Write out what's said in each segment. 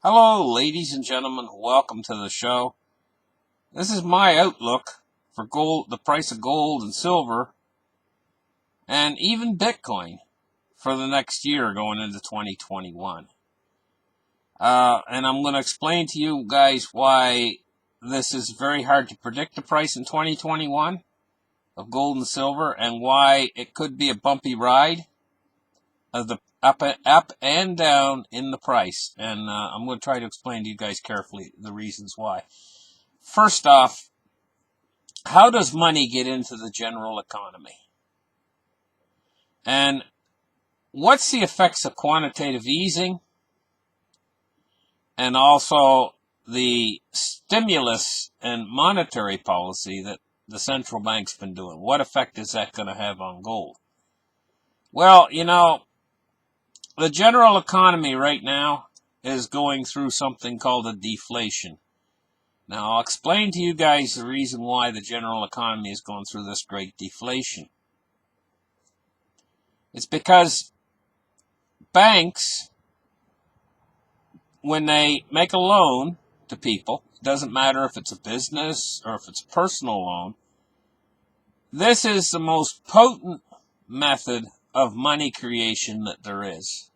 Hello, ladies and gentlemen. Welcome to the show. This is my outlook for gold, the price of gold and silver, and even Bitcoin for the next year going into 2021. And I'm going to explain to you guys why this is very hard to predict the price in 2021 of gold and silver, and why it could be a bumpy ride of the up and down in the price. And I'm going to try to explain to you guys carefully the reasons why. First off, how does money get into the general economy? And what's the effects of quantitative easing and also the stimulus and monetary policy that the central bank's been doing? What effect is that going to have on gold? Well, the general economy right now is going through something called a deflation. Now, I'll explain to you guys the reason why the general economy is going through this great deflation. It's because banks, when they make a loan to people, it doesn't matter if it's a business or if it's a personal loan, this is the most potent method of money creation that there is.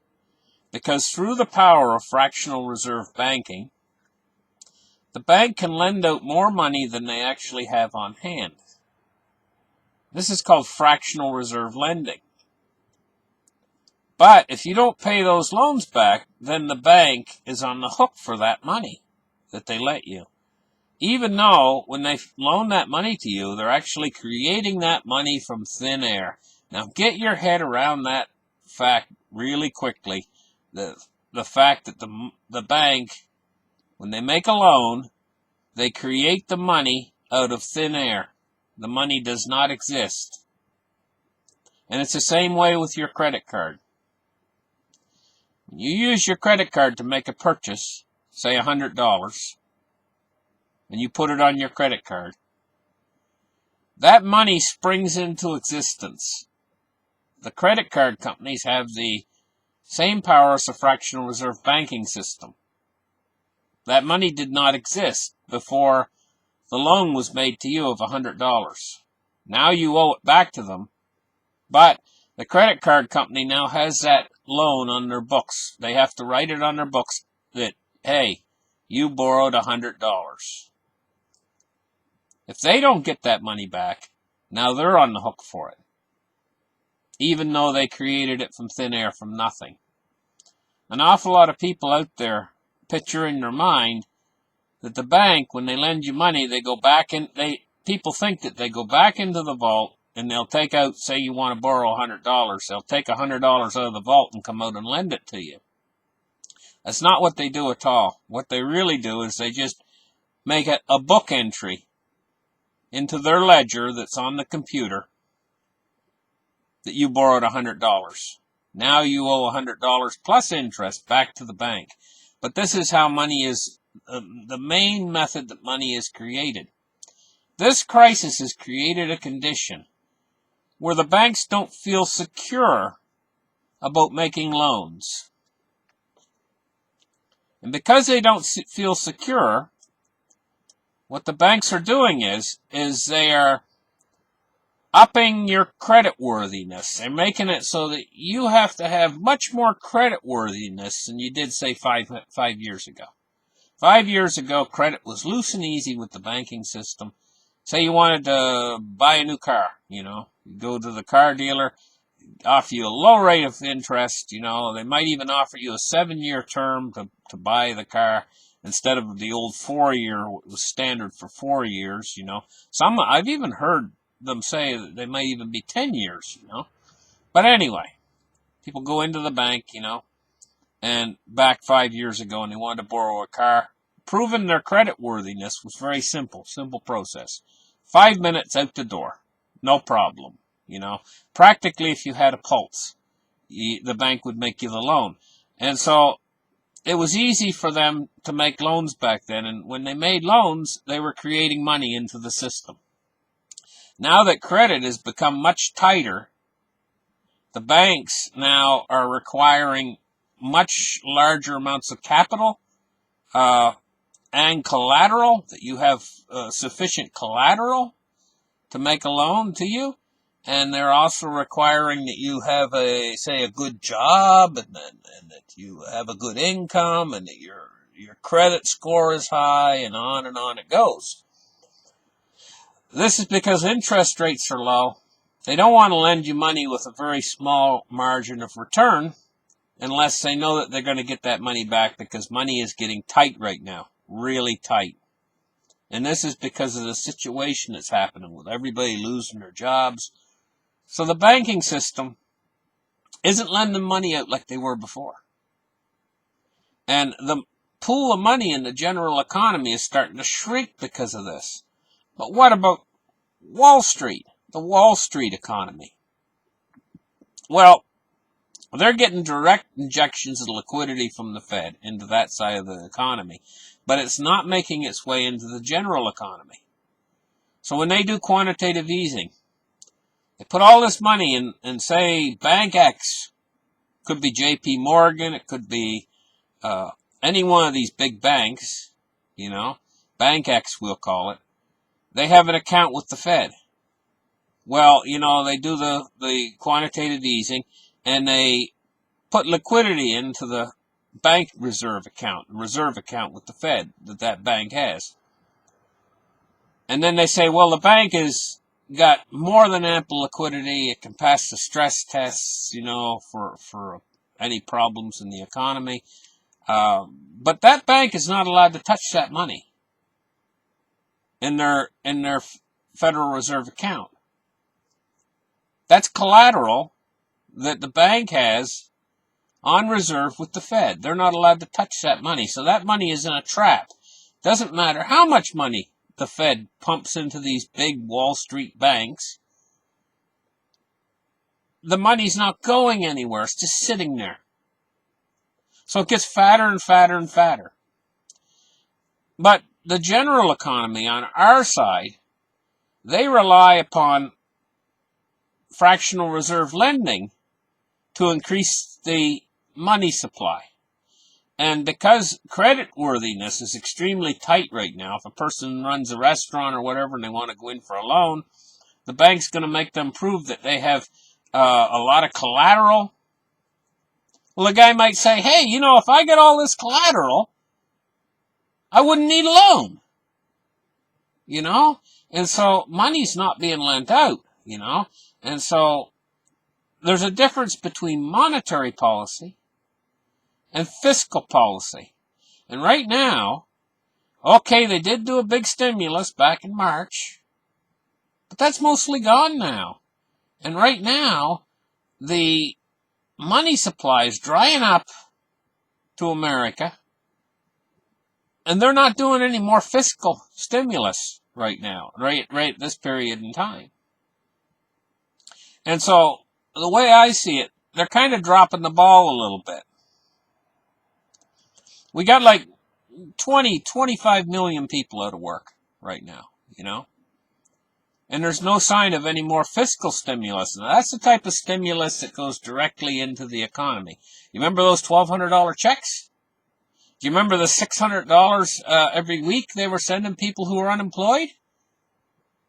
Because through the power of fractional reserve banking, the bank can lend out more money than they actually have on hand. This is called fractional reserve lending. But if you don't pay those loans back, then the bank is on the hook for that money that they let you. Even though when they loan that money to you, they're actually creating that money from thin air. Now get your head around that fact really quickly. The fact that the bank, when they make a loan, they create the money out of thin air. The money does not exist. And it's the same way with your credit card. When you use your credit card to make a purchase, say $100, and you put it on your credit card, that money springs into existence. The credit card companies have the same power as the fractional reserve banking system. That money did not exist before the loan was made to you of $100. Now you owe it back to them, but the credit card company now has that loan on their books. They have to write it on their books that, hey, you borrowed $100. If they don't get that money back, now they're on the hook for it, even though they created it from thin air, from nothing. An awful lot of people out there picture in their mind that the bank, when they lend you money, they go back in, people think that they go back into the vault and they'll take out, say you want to borrow $100, they'll take $100 out of the vault and come out and lend it to you. That's not what they do at all. What they really do is they just make a book entry into their ledger that's on the computer that you borrowed $100. Now you owe $100 plus interest back to the bank. But this is how money is, the main method that money is created. This crisis has created a condition where the banks don't feel secure about making loans. And because they don't feel secure, what the banks are doing is they are upping your credit worthiness. They're making it so that you have to have much more credit worthiness than you did, say, five years ago. 5 years ago, credit was loose and easy with the banking system. Say you wanted to buy a new car, you go to the car dealer, offer you a low rate of interest, they might even offer you a 7-year term to buy the car instead of the old 4-year, it was standard for 4 years, I've even heard them say that they might even be 10 years, But anyway, people go into the bank, and back 5 years ago, and they wanted to borrow a car. Proving their credit worthiness was very simple process. 5 minutes out the door, no problem, Practically, if you had a pulse, the bank would make you the loan. And so it was easy for them to make loans back then, and when they made loans, they were creating money into the system. Now that credit has become much tighter, the banks now are requiring much larger amounts of capital and collateral, that you have sufficient collateral to make a loan to you. And they're also requiring that you have a good job, and that you have a good income, and that your credit score is high, and on it goes. This is because interest rates are low. They don't want to lend you money with a very small margin of return unless they know that they're going to get that money back, because money is getting tight right now, really tight. And this is because of the situation that's happening with everybody losing their jobs. So the banking system isn't lending money out like they were before. And the pool of money in the general economy is starting to shrink because of this. But what about Wall Street, the Wall Street economy? Well, they're getting direct injections of liquidity from the Fed into that side of the economy, but it's not making its way into the general economy. So when they do quantitative easing, they put all this money in say, Bank X. Could be J.P. Morgan, it could be any one of these big banks, Bank X we'll call it. They have an account with the Fed. Well, they do the quantitative easing, and they put liquidity into the bank reserve account with the Fed that bank has. And then they say, well, the bank has got more than ample liquidity. It can pass the stress tests, for any problems in the economy. But that bank is not allowed to touch that money in their Federal Reserve account. That's collateral that the bank has on reserve with the Fed. They're not allowed to touch that money. So that money is in a trap. Doesn't matter how much money the Fed pumps into these big Wall Street banks. The money's not going anywhere. It's just sitting there. So it gets fatter and fatter and fatter. But the general economy on our side, they rely upon fractional reserve lending to increase the money supply. And because credit worthiness is extremely tight right now, if a person runs a restaurant or whatever and they want to go in for a loan, the bank's going to make them prove that they have a lot of collateral. Well, the guy might say, hey, if I get all this collateral, I wouldn't need a loan. And so money's not being lent out, And so there's a difference between monetary policy and fiscal policy. And right now, okay, they did do a big stimulus back in March, but that's mostly gone now. And right now, the money supply is drying up to America, and they're not doing any more fiscal stimulus right now, right this period in time. And so, the way I see it, they're kind of dropping the ball a little bit. We got like 25 million people out of work right now, And there's no sign of any more fiscal stimulus. Now, that's the type of stimulus that goes directly into the economy. You remember those $1,200 checks? Do you remember the $600 every week they were sending people who were unemployed?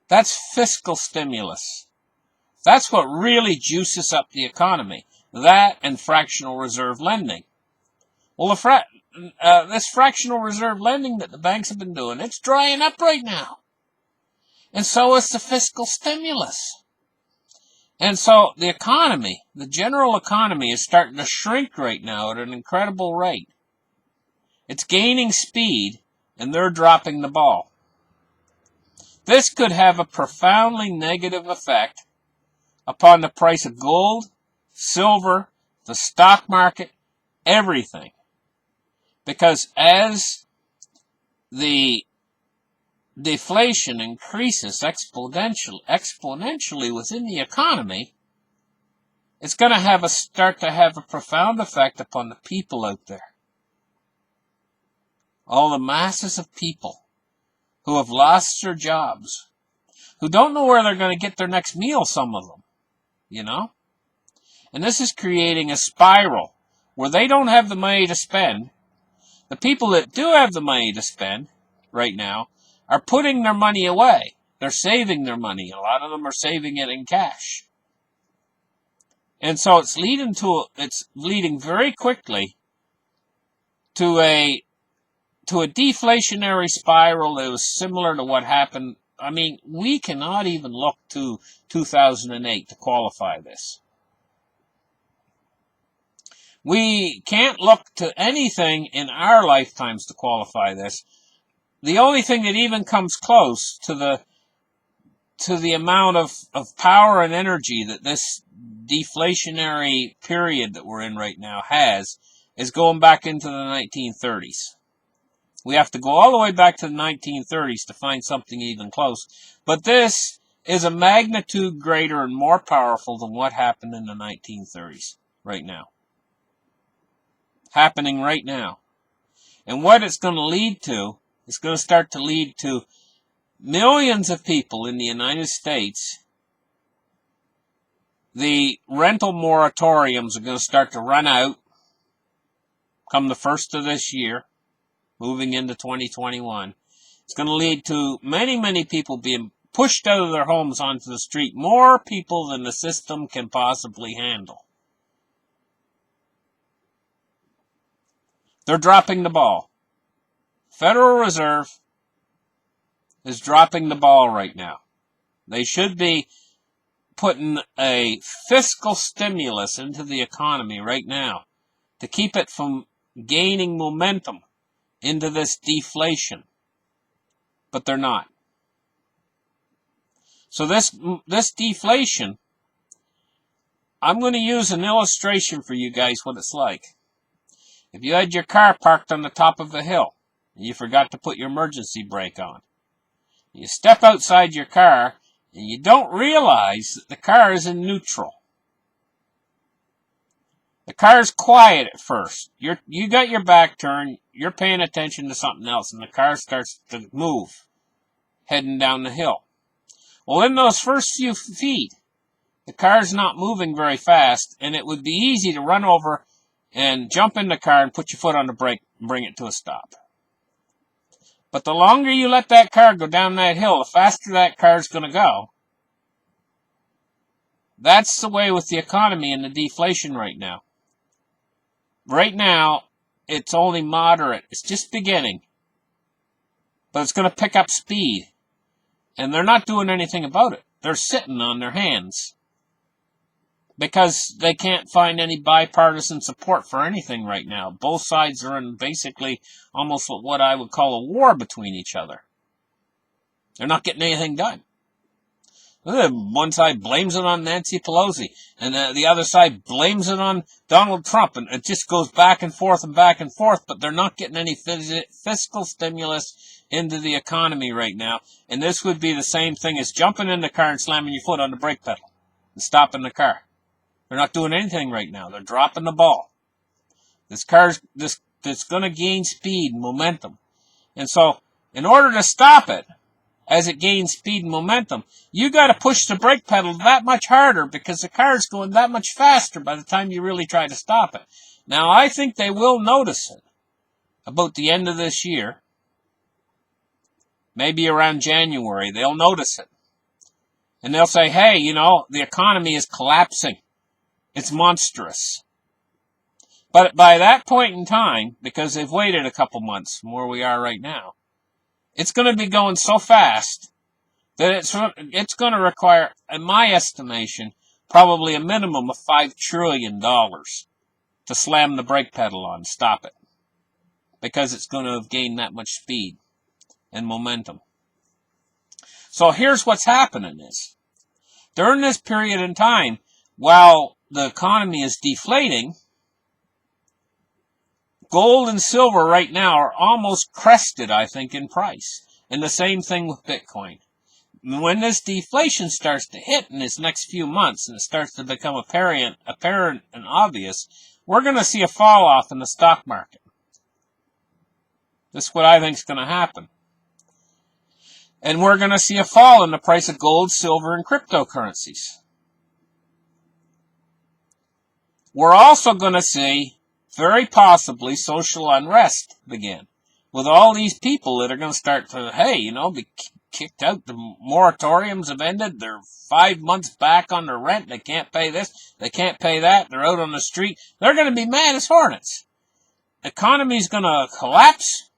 That's fiscal stimulus. That's what really juices up the economy. That and fractional reserve lending. Well, this fractional reserve lending that the banks have been doing, it's drying up right now. And so is the fiscal stimulus. And so the economy, the general economy, is starting to shrink right now at an incredible rate. It's gaining speed, and they're dropping the ball. This could have a profoundly negative effect upon the price of gold, silver, the stock market, everything. Because as the deflation increases exponentially within the economy, it's going to start to have a profound effect upon the people out there. All the masses of people who have lost their jobs, who don't know where they're going to get their next meal, some of them, And this is creating a spiral where they don't have the money to spend, The people that do have the money to spend right now are putting their money away. They're saving their money. A lot of them are saving it in cash. And so it's leading very quickly to a deflationary spiral that was similar to what happened. I mean, we cannot even look to 2008 to qualify this. We can't look to anything in our lifetimes to qualify this. The only thing that even comes close to the amount of power and energy that this deflationary period that we're in right now has is going back into the 1930s. We have to go all the way back to the 1930s to find something even close. But this is a magnitude greater and more powerful than what happened in the 1930s right now. Happening right now. And what it's going to lead to, it's going to start to lead to millions of people in the United States. The rental moratoriums are going to start to run out come the first of this year, moving into 2021. It's going to lead to many, many people being pushed out of their homes onto the street. More people than the system can possibly handle. They're dropping the ball. Federal Reserve is dropping the ball right now. They should be putting a fiscal stimulus into the economy right now to keep it from gaining momentum into this deflation. But they're not. So this deflation, I'm going to use an illustration for you guys what it's like. If you had your car parked on the top of a hill and you forgot to put your emergency brake on, you step outside your car and you don't realize that the car is in neutral. The car's quiet at first. You got your back turned, you're paying attention to something else, and the car starts to move, heading down the hill. Well, in those first few feet, the car's not moving very fast, and it would be easy to run over and jump in the car and put your foot on the brake and bring it to a stop. But the longer you let that car go down that hill, the faster that car's going to go. That's the way with the economy and the deflation right now. Right now, it's only moderate. It's just beginning. But it's going to pick up speed. And they're not doing anything about it. They're sitting on their hands. Because they can't find any bipartisan support for anything right now. Both sides are in basically almost what I would call a war between each other. They're not getting anything done. One side blames it on Nancy Pelosi, and the other side blames it on Donald Trump, and it just goes back and forth, but they're not getting any fiscal stimulus into the economy right now. And this would be the same thing as jumping in the car and slamming your foot on the brake pedal and stopping the car. They're not doing anything right now. They're dropping the ball. This car's that's going to gain speed and momentum. And so, in order to stop it, as it gains speed and momentum, you got to push the brake pedal that much harder because the car's going that much faster by the time you really try to stop it. Now, I think they will notice it about the end of this year. Maybe around January, they'll notice it. And they'll say, hey, the economy is collapsing. It's monstrous. But by that point in time, because they've waited a couple months from where we are right now, it's going to be going so fast that it's going to require, in my estimation, probably a minimum of $5 trillion to slam the brake pedal on, stop it. Because it's going to have gained that much speed and momentum. So here's what's happening is, during this period in time, while the economy is deflating, gold and silver right now are almost crested, I think, in price. And the same thing with Bitcoin. When this deflation starts to hit in this next few months and it starts to become apparent and obvious, we're going to see a fall off in the stock market. This is what I think is going to happen. And we're going to see a fall in the price of gold, silver, and cryptocurrencies. We're also going to see very possibly social unrest begin. With all these people that are going to start to, hey, be kicked out. The moratoriums have ended. They're 5 months back on their rent. They can't pay this. They can't pay that. They're out on the street. They're going to be mad as hornets. The economy's going to collapse.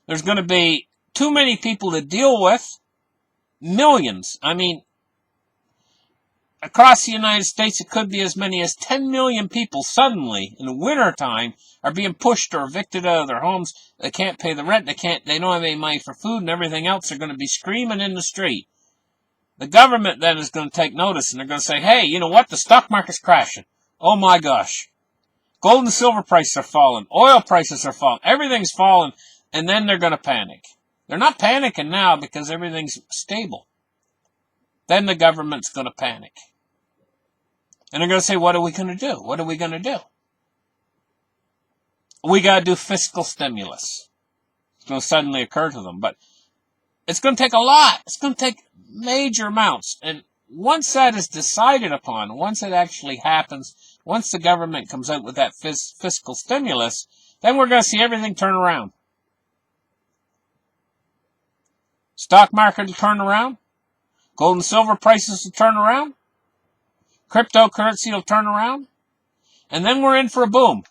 There's going to be too many people to deal with. Millions. Across the United States, it could be as many as 10 million people suddenly in the wintertime are being pushed or evicted out of their homes. They can't pay the rent. They don't have any money for food and everything else. They're going to be screaming in the street. The government then is going to take notice and they're going to say, hey, you know what? The stock market's crashing. Oh my gosh. Gold and silver prices are falling. Oil prices are falling. Everything's falling. And then they're going to panic. They're not panicking now because everything's stable. Then the government's going to panic. And they're going to say, what are we going to do? What are we going to do? We got to do fiscal stimulus. It's going to suddenly occur to them. But it's going to take a lot. It's going to take major amounts. And once that is decided upon, once it actually happens, once the government comes out with that fiscal stimulus, then we're going to see everything turn around. Stock market will turn around. Gold and silver prices will turn around. Cryptocurrency will turn around. And then we're in for a boom.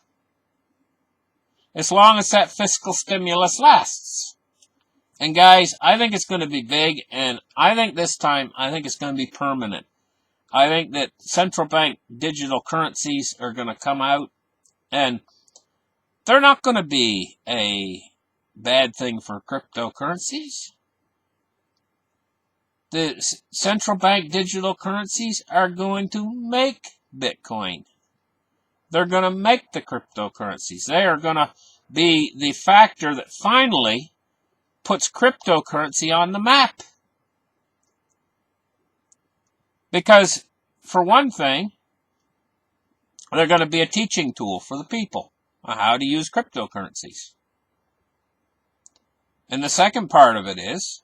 As long as that fiscal stimulus lasts. And guys, I think it's going to be big. And I think this time, it's going to be permanent. I think that central bank digital currencies are going to come out. And they're not going to be a bad thing for cryptocurrencies. The central bank digital currencies are going to make Bitcoin. They're going to make the cryptocurrencies. They are going to be the factor that finally puts cryptocurrency on the map. Because, for one thing, they're going to be a teaching tool for the people on how to use cryptocurrencies. And the second part of it is,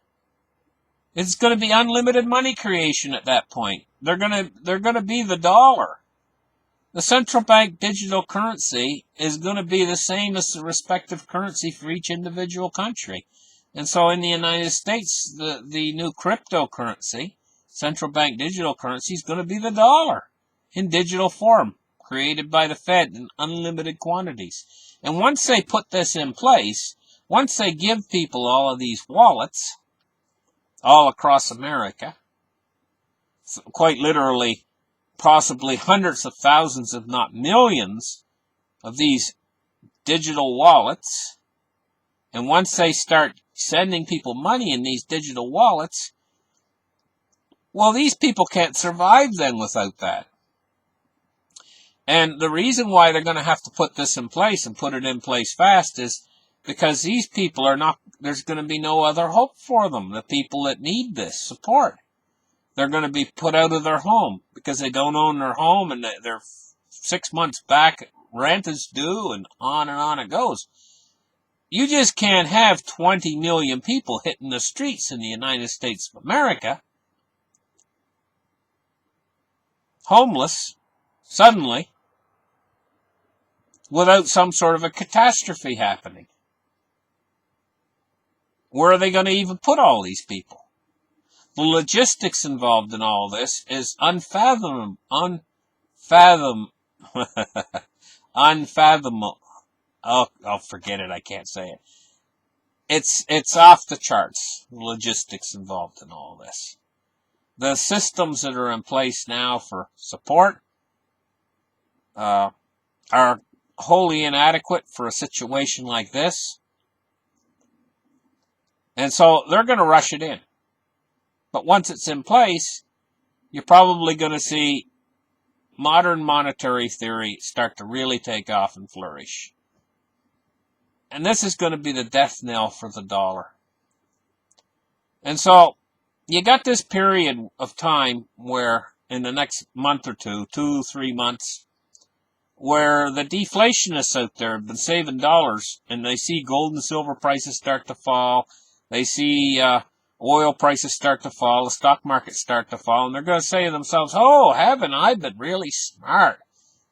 it's going to be unlimited money creation at that point. They're going to be the dollar. The central bank digital currency is going to be the same as the respective currency for each individual country. And so in the United States, the new cryptocurrency, central bank digital currency, is going to be the dollar in digital form, created by the Fed in unlimited quantities. And once they put this in place, once they give people all of these wallets, all across America, quite literally, possibly hundreds of thousands, if not millions, of these digital wallets. And once they start sending people money in these digital wallets, well, these people can't survive then without that. And the reason why they're going to have to put this in place and put it in place fast is because these people are not, there's going to be no other hope for them. The people that need this support, they're going to be put out of their home because they don't own their home and they're 6 months back, rent is due, and on it goes. You just can't have 20 million people hitting the streets in the United States of America, homeless, suddenly, without some sort of a catastrophe happening. Where are they going to even put all these people? The logistics involved in all this is unfathomable. Oh, I'll forget it. I can't say it. It's off the charts, the logistics involved in all this. The systems that are in place now for support are wholly inadequate for a situation like this. And so they're going to rush it in. But once it's in place, you're probably going to see modern monetary theory start to really take off and flourish. And this is going to be the death knell for the dollar. And so you got this period of time where in the next month or two, 3 months, where the deflationists out there have been saving dollars and they see gold and silver prices start to fall. They see oil prices start to fall, the stock market start to fall, and they're going to say to themselves, oh, haven't I been really smart?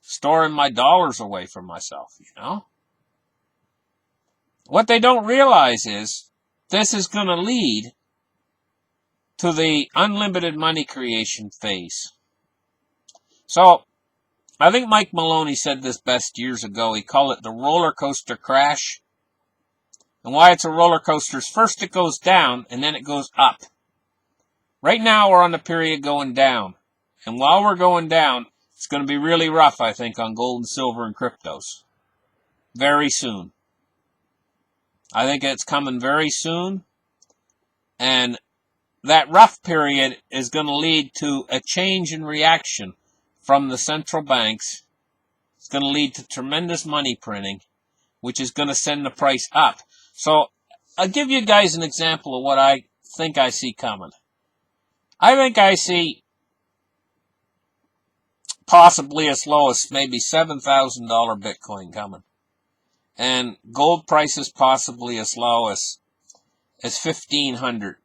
storing my dollars away from myself, you know? What they don't realize is this is going to lead to the unlimited money creation phase. So, I think Mike Maloney said this best years ago. He called it the roller coaster crash. And why it's a roller coaster is first it goes down and then it goes up. Right now we're on the period going down. And while we're going down, it's going to be really rough, I think, on gold and silver and cryptos. Very soon. I think it's coming very soon. And that rough period is going to lead to a change in reaction from the central banks. It's going to lead to tremendous money printing, which is going to send the price up. So I'll give you guys an example of what I think I see coming. I think I see possibly as low as maybe $7,000 Bitcoin coming. And gold prices possibly as low as $1,500.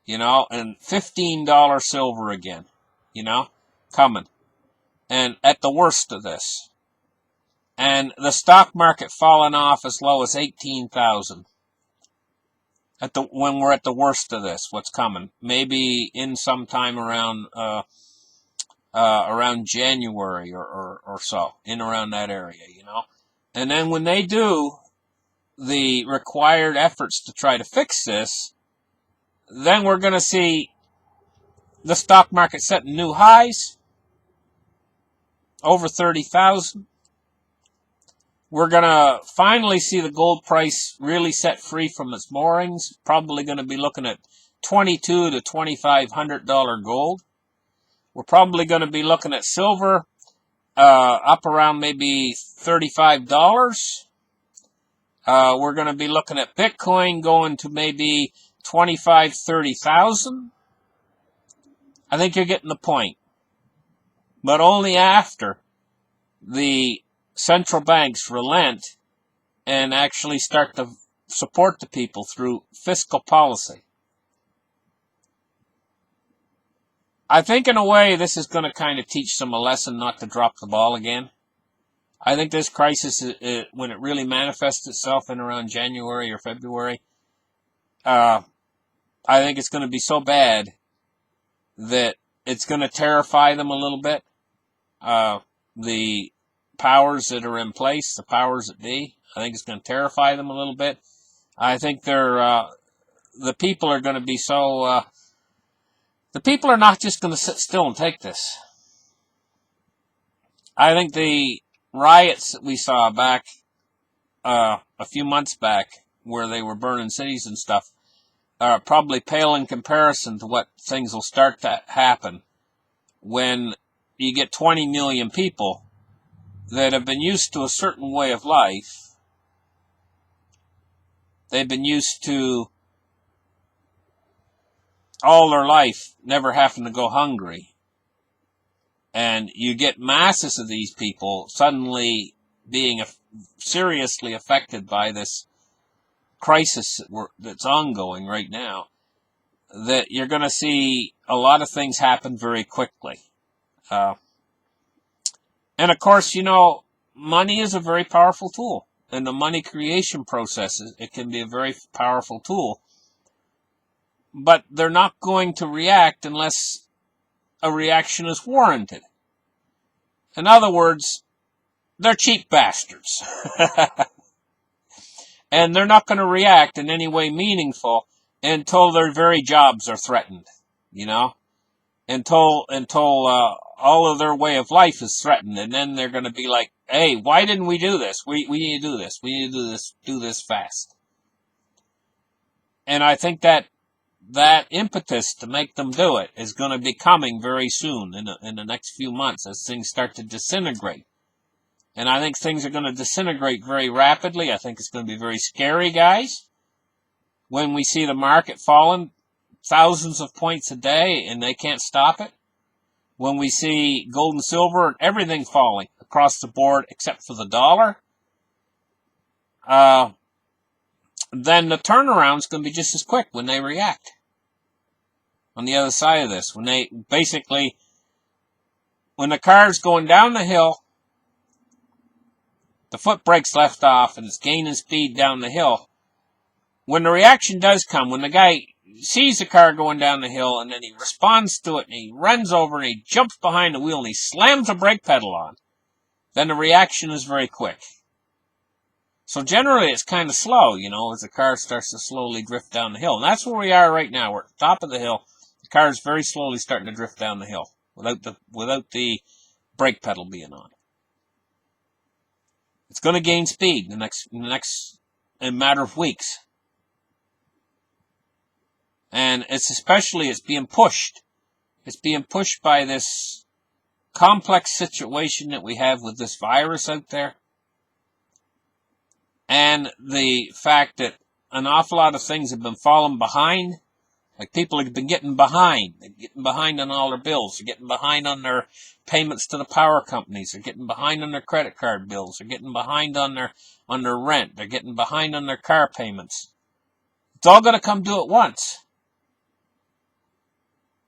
You know, and $15 silver again, you know, coming. And at the worst of this. And the stock market falling off as low as 18,000. When we're at the worst of this, what's coming? Maybe in sometime around January or so, in around that area, you know. And then when they do the required efforts to try to fix this, then we're going to see the stock market setting new highs, over 30,000. We're going to finally see the gold price really set free from its moorings. Probably going to be looking at $2,200 to $2,500 gold. We're probably going to be looking at silver up around maybe $35. We're going to be looking at Bitcoin going to maybe 25, 30,000. I think you're getting the point. But only after the central banks relent and actually start to support the people through fiscal policy. I think in a way this is going to kind of teach them a lesson not to drop the ball again. I think this crisis, when it really manifests itself in around January or February, I think it's going to be so bad that it's going to terrify them a little bit. The powers that are in place, the powers that be, I think it's going to terrify them a little bit. I think the people are going to be so, the people are not just going to sit still and take this. I think the riots that we saw back, a few months back, where they were burning cities and stuff, are probably pale in comparison to what things will start to happen when you get 20 million people that have been used to a certain way of life. They've been used to all their life never having to go hungry. And you get masses of these people suddenly being seriously affected by this crisis that's ongoing right now, that you're going to see a lot of things happen very quickly. And of course, you know, money is a very powerful tool. In the money creation process, it can be a very powerful tool. But they're not going to react unless a reaction is warranted. In other words, they're cheap bastards. And they're not going to react in any way meaningful until their very jobs are threatened, you know, until all of their way of life is threatened. And then they're going to be like, hey, why didn't we do this? We need to do this. We need to do this fast. And I think that impetus to make them do it is going to be coming very soon in the next few months as things start to disintegrate. And I think things are going to disintegrate very rapidly. I think it's going to be very scary, guys, when we see the market falling thousands of points a day and they can't stop it. When we see gold and silver and everything falling across the board except for the dollar, then the turnaround is going to be just as quick when they react. On the other side of this, when they basically, when the car's going down the hill, the foot brake's left off and it's gaining speed down the hill. When the reaction does come, when the guy sees the car going down the hill and then he responds to it and he runs over and he jumps behind the wheel and he slams the brake pedal on, then the reaction is very quick. So generally it's kind of slow, as the car starts to slowly drift down the hill. And that's where we are right now. We're at the top of the hill. The car is very slowly starting to drift down the hill without the brake pedal being on. It's going to gain speed in a matter of weeks. And it's being pushed. It's being pushed by this complex situation that we have with this virus out there. And the fact that an awful lot of things have been falling behind. Like people have been getting behind. They're getting behind on all their bills. They're getting behind on their payments to the power companies. They're getting behind on their credit card bills. They're getting behind on their rent. They're getting behind on their car payments. It's all going to come due at once.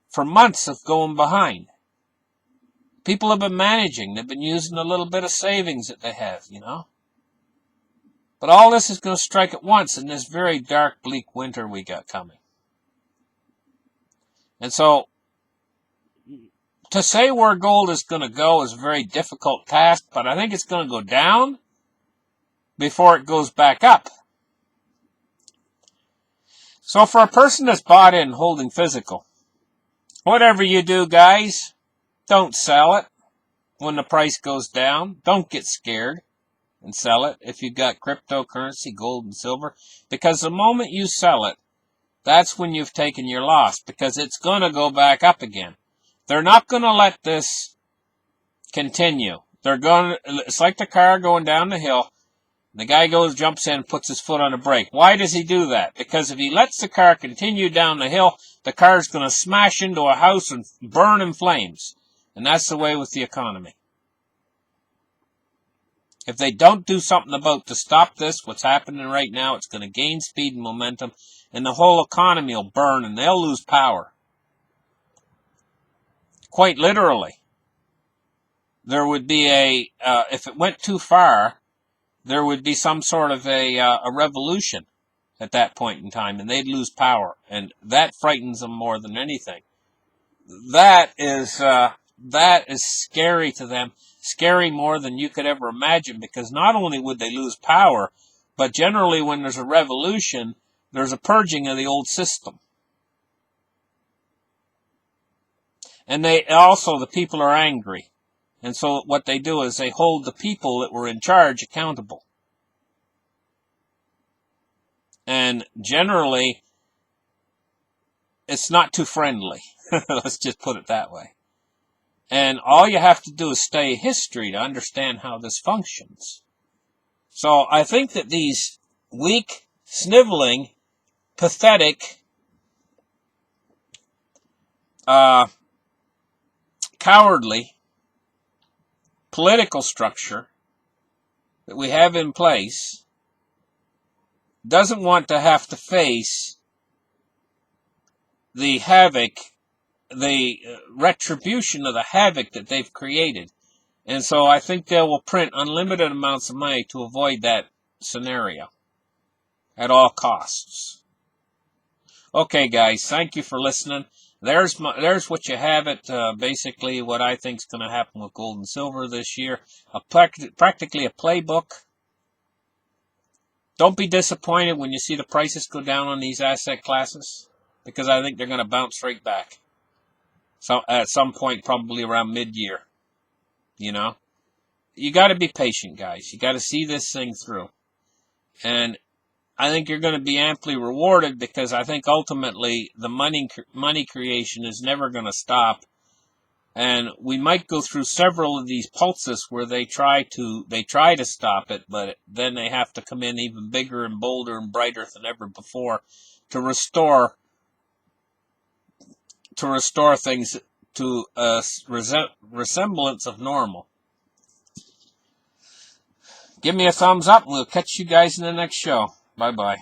For months of going behind. People have been managing. They've been using a little bit of savings that they have, But all this is going to strike at once in this very dark, bleak winter we got coming. And so, to say where gold is going to go is a very difficult task, but I think it's going to go down before it goes back up. So for a person that's bought in holding physical, whatever you do, guys, don't sell it when the price goes down. Don't get scared and sell it if you've got cryptocurrency, gold and silver, because the moment you sell it, that's when you've taken your loss, because it's going to go back up again. They're not going to let this continue. It's like the car going down the hill. The guy jumps in, puts his foot on the brake. Why does he do that? Because if he lets the car continue down the hill, the car's going to smash into a house and burn in flames. And that's the way with the economy. If they don't do something to stop this, what's happening right now, it's going to gain speed and momentum, and the whole economy will burn, and they'll lose power. Quite literally. There would be if it went too far, there would be some sort of a revolution at that point in time, and they'd lose power, and that frightens them more than anything. That is scary to them, scary more than you could ever imagine, because not only would they lose power, but generally when there's a revolution, there's a purging of the old system. And the people are angry. And so what they do is they hold the people that were in charge accountable. And generally, it's not too friendly. Let's just put it that way. And all you have to do is study history to understand how this functions. So I think that these weak, sniveling, pathetic, cowardly political structure that we have in place doesn't want to have to face the havoc, the retribution of the havoc that they've created. And so I think they will print unlimited amounts of money to avoid that scenario at all costs. Okay, guys, thank you for listening. There's what you have it, basically what I think is going to happen with gold and silver this year. Practically a playbook. Don't be disappointed when you see the prices go down on these asset classes, because I think they're going to bounce right back. So at some point, probably around mid-year. You got to be patient, guys. You got to see this thing through. And I think you're going to be amply rewarded, because I think ultimately the money creation is never going to stop. And we might go through several of these pulses where they try to stop it, but then they have to come in even bigger and bolder and brighter than ever before to restore things to a resemblance of normal. Give me a thumbs up, and we'll catch you guys in the next show. Bye-bye.